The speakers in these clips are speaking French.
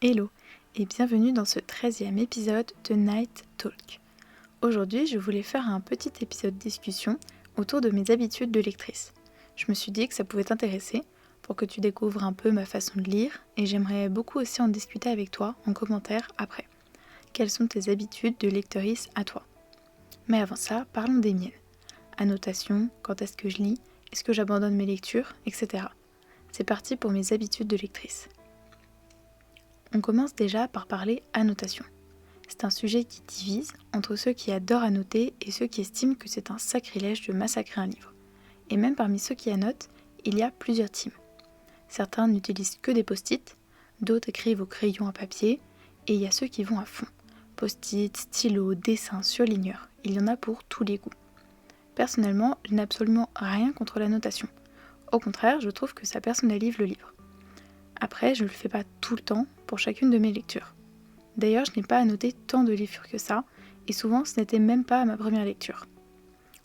Hello et bienvenue dans ce 13e épisode de Night Talk. Aujourd'hui, je voulais faire un petit épisode discussion autour de mes habitudes de lectrice. Je me suis dit que ça pouvait t'intéresser pour que tu découvres un peu ma façon de lire et j'aimerais beaucoup aussi en discuter avec toi en commentaire après. Quelles sont tes habitudes de lectrice à toi ? Mais avant ça, parlons des miennes. Annotation, quand est-ce que je lis, est-ce que j'abandonne mes lectures, etc. C'est parti pour mes habitudes de lectrice. On commence déjà par parler annotation. C'est un sujet qui divise entre ceux qui adorent annoter et ceux qui estiment que c'est un sacrilège de massacrer un livre. Et même parmi ceux qui annotent, il y a plusieurs teams. Certains n'utilisent que des post-it, d'autres écrivent au crayon à papier, et il y a ceux qui vont à fond. Post-it, stylo, dessin, surligneur, il y en a pour tous les goûts. Personnellement, je n'ai absolument rien contre l'annotation. Au contraire, je trouve que ça personnalise le livre. Après, je ne le fais pas tout le temps pour chacune de mes lectures. D'ailleurs, je n'ai pas annoté tant de livres que ça, et souvent ce n'était même pas ma première lecture.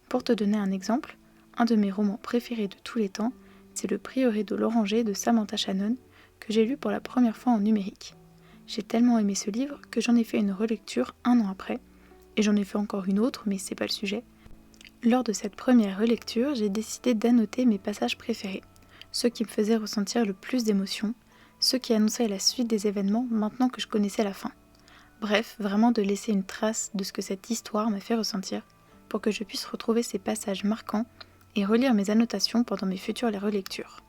Pour te donner un exemple, un de mes romans préférés de tous les temps, c'est Le Prieuré de l'Oranger de Samantha Shannon, que j'ai lu pour la première fois en numérique. J'ai tellement aimé ce livre que j'en ai fait une relecture 1 an après, et j'en ai fait encore une autre, mais c'est pas le sujet. Lors de cette première relecture, j'ai décidé d'annoter mes passages préférés, ceux qui me faisaient ressentir le plus d'émotions, ceux qui annonçaient la suite des événements maintenant que je connaissais la fin. Bref, vraiment de laisser une trace de ce que cette histoire m'a fait ressentir, pour que je puisse retrouver ces passages marquants et relire mes annotations pendant mes futures relectures.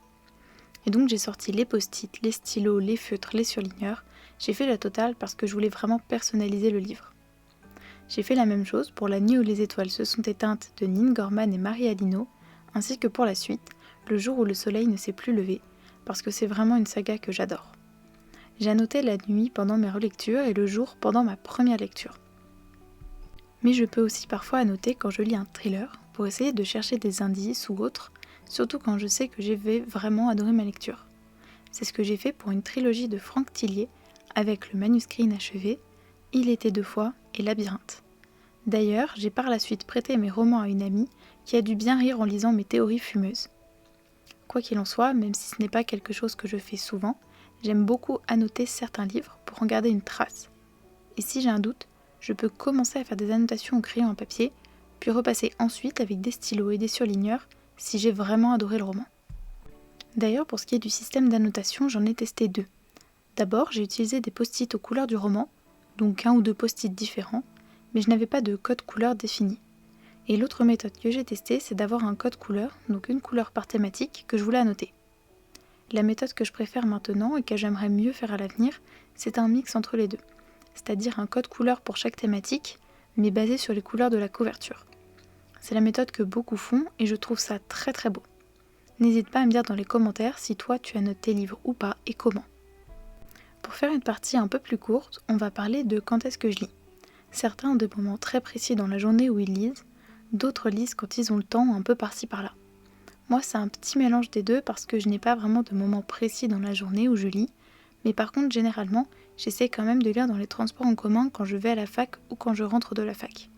Et donc j'ai sorti les post-it, les stylos, les feutres, les surligneurs, j'ai fait la totale parce que je voulais vraiment personnaliser le livre. J'ai fait la même chose pour La nuit où les étoiles se sont éteintes de Nin Gorman et Marie Alino, ainsi que pour la suite, Le jour où le soleil ne s'est plus levé, parce que c'est vraiment une saga que j'adore. J'ai annoté la nuit pendant mes relectures et le jour pendant ma première lecture. Mais je peux aussi parfois annoter quand je lis un thriller pour essayer de chercher des indices ou autres, surtout quand je sais que je vais vraiment adorer ma lecture. C'est ce que j'ai fait pour une trilogie de Franck Tillier avec le manuscrit inachevé, Il était 2 fois et Labyrinthe. D'ailleurs, j'ai par la suite prêté mes romans à une amie qui a dû bien rire en lisant mes théories fumeuses. Quoi qu'il en soit, même si ce n'est pas quelque chose que je fais souvent, j'aime beaucoup annoter certains livres pour en garder une trace. Et si j'ai un doute, je peux commencer à faire des annotations au crayon à papier, puis repasser ensuite avec des stylos et des surligneurs si j'ai vraiment adoré le roman. D'ailleurs, pour ce qui est du système d'annotation, j'en ai testé 2. D'abord, j'ai utilisé des post-it aux couleurs du roman, donc 1 ou 2 post-it différents, mais je n'avais pas de code couleur défini. Et l'autre méthode que j'ai testée, c'est d'avoir un code couleur, donc une couleur par thématique, que je voulais annoter. La méthode que je préfère maintenant et que j'aimerais mieux faire à l'avenir, c'est un mix entre les deux. C'est-à-dire un code couleur pour chaque thématique, mais basé sur les couleurs de la couverture. C'est la méthode que beaucoup font et je trouve ça très très beau. N'hésite pas à me dire dans les commentaires si toi tu annotes tes livres ou pas et comment. Pour faire une partie un peu plus courte, on va parler de quand est-ce que je lis. Certains ont des moments très précis dans la journée où ils lisent, d'autres lisent quand ils ont le temps un peu par-ci par-là. Moi c'est un petit mélange des deux parce que je n'ai pas vraiment de moment précis dans la journée où je lis, mais par contre généralement j'essaie quand même de lire dans les transports en commun quand je vais à la fac ou quand je rentre de la fac.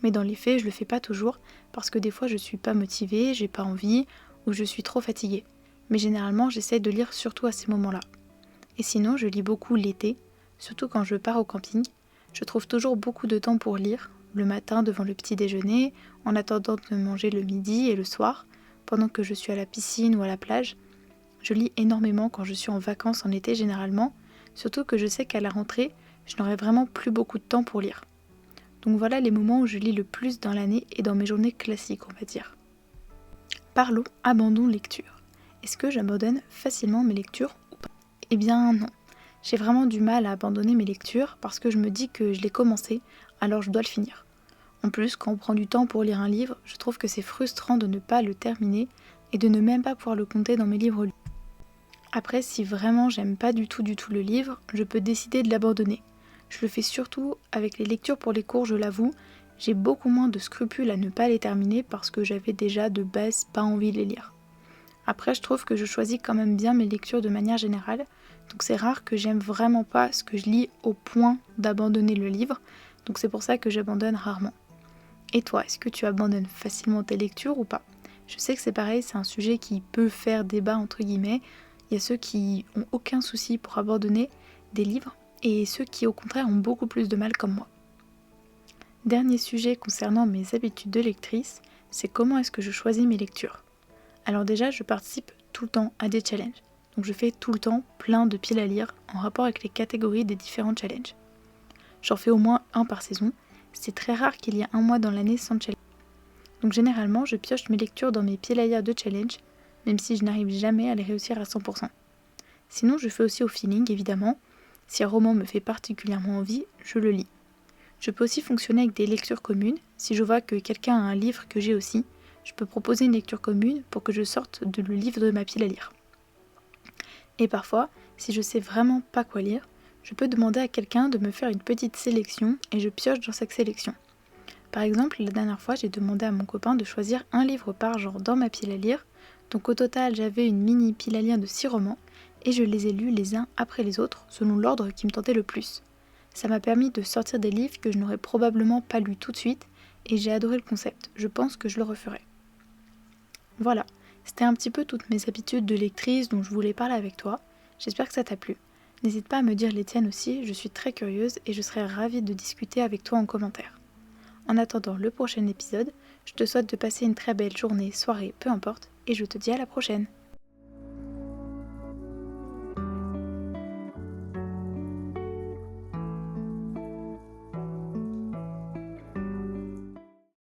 Mais dans les faits je le fais pas toujours parce que des fois je suis pas motivée, j'ai pas envie ou je suis trop fatiguée. Mais généralement j'essaie de lire surtout à ces moments-là. Et sinon je lis beaucoup l'été, surtout quand je pars au camping. Je trouve toujours beaucoup de temps pour lire, le matin devant le petit déjeuner, en attendant de manger le midi et le soir, pendant que je suis à la piscine ou à la plage. Je lis énormément quand je suis en vacances en été généralement, surtout que je sais qu'à la rentrée, je n'aurai vraiment plus beaucoup de temps pour lire. Donc voilà les moments où je lis le plus dans l'année et dans mes journées classiques, on va dire. Parlons abandon lecture. Est-ce que j'abandonne facilement mes lectures ou pas ? Eh bien non. J'ai vraiment du mal à abandonner mes lectures parce que je me dis que je l'ai commencé, alors je dois le finir. En plus, quand on prend du temps pour lire un livre, je trouve que c'est frustrant de ne pas le terminer et de ne même pas pouvoir le compter dans mes livres lus. Après, si vraiment j'aime pas du tout le livre, je peux décider de l'abandonner. Je le fais surtout avec les lectures pour les cours, je l'avoue. J'ai beaucoup moins de scrupules à ne pas les terminer parce que j'avais déjà de base pas envie de les lire. Après, je trouve que je choisis quand même bien mes lectures de manière générale, donc c'est rare que j'aime vraiment pas ce que je lis au point d'abandonner le livre, donc c'est pour ça que j'abandonne rarement. Et toi, est-ce que tu abandonnes facilement tes lectures ou pas ? Je sais que c'est pareil, c'est un sujet qui peut faire débat entre guillemets. Il y a ceux qui ont aucun souci pour abandonner, des livres et ceux qui au contraire ont beaucoup plus de mal comme moi. Dernier sujet concernant mes habitudes de lectrice, c'est comment est-ce que je choisis mes lectures. Alors déjà, je participe tout le temps à des challenges. Donc je fais tout le temps plein de piles à lire en rapport avec les catégories des différents challenges. J'en fais au moins un par saison. C'est très rare qu'il y ait un mois dans l'année sans challenge. Donc généralement, je pioche mes lectures dans mes piles à lire de challenge, même si je n'arrive jamais à les réussir à 100%. Sinon, je fais aussi au feeling, évidemment. Si un roman me fait particulièrement envie, je le lis. Je peux aussi fonctionner avec des lectures communes. Si je vois que quelqu'un a un livre que j'ai aussi, je peux proposer une lecture commune pour que je sorte le livre de ma pile à lire. Et parfois, si je sais vraiment pas quoi lire, je peux demander à quelqu'un de me faire une petite sélection et je pioche dans sa sélection. Par exemple, la dernière fois, j'ai demandé à mon copain de choisir un livre par genre dans ma pile à lire. Donc au total, j'avais une mini pile à lire de 6 romans et je les ai lus les uns après les autres selon l'ordre qui me tentait le plus. Ça m'a permis de sortir des livres que je n'aurais probablement pas lus tout de suite et j'ai adoré le concept. Je pense que je le referai. Voilà, c'était un petit peu toutes mes habitudes de lectrice dont je voulais parler avec toi. J'espère que ça t'a plu. N'hésite pas à me dire les tiennes aussi, je suis très curieuse et je serai ravie de discuter avec toi en commentaire. En attendant le prochain épisode, je te souhaite de passer une très belle journée, soirée, peu importe, et je te dis à la prochaine.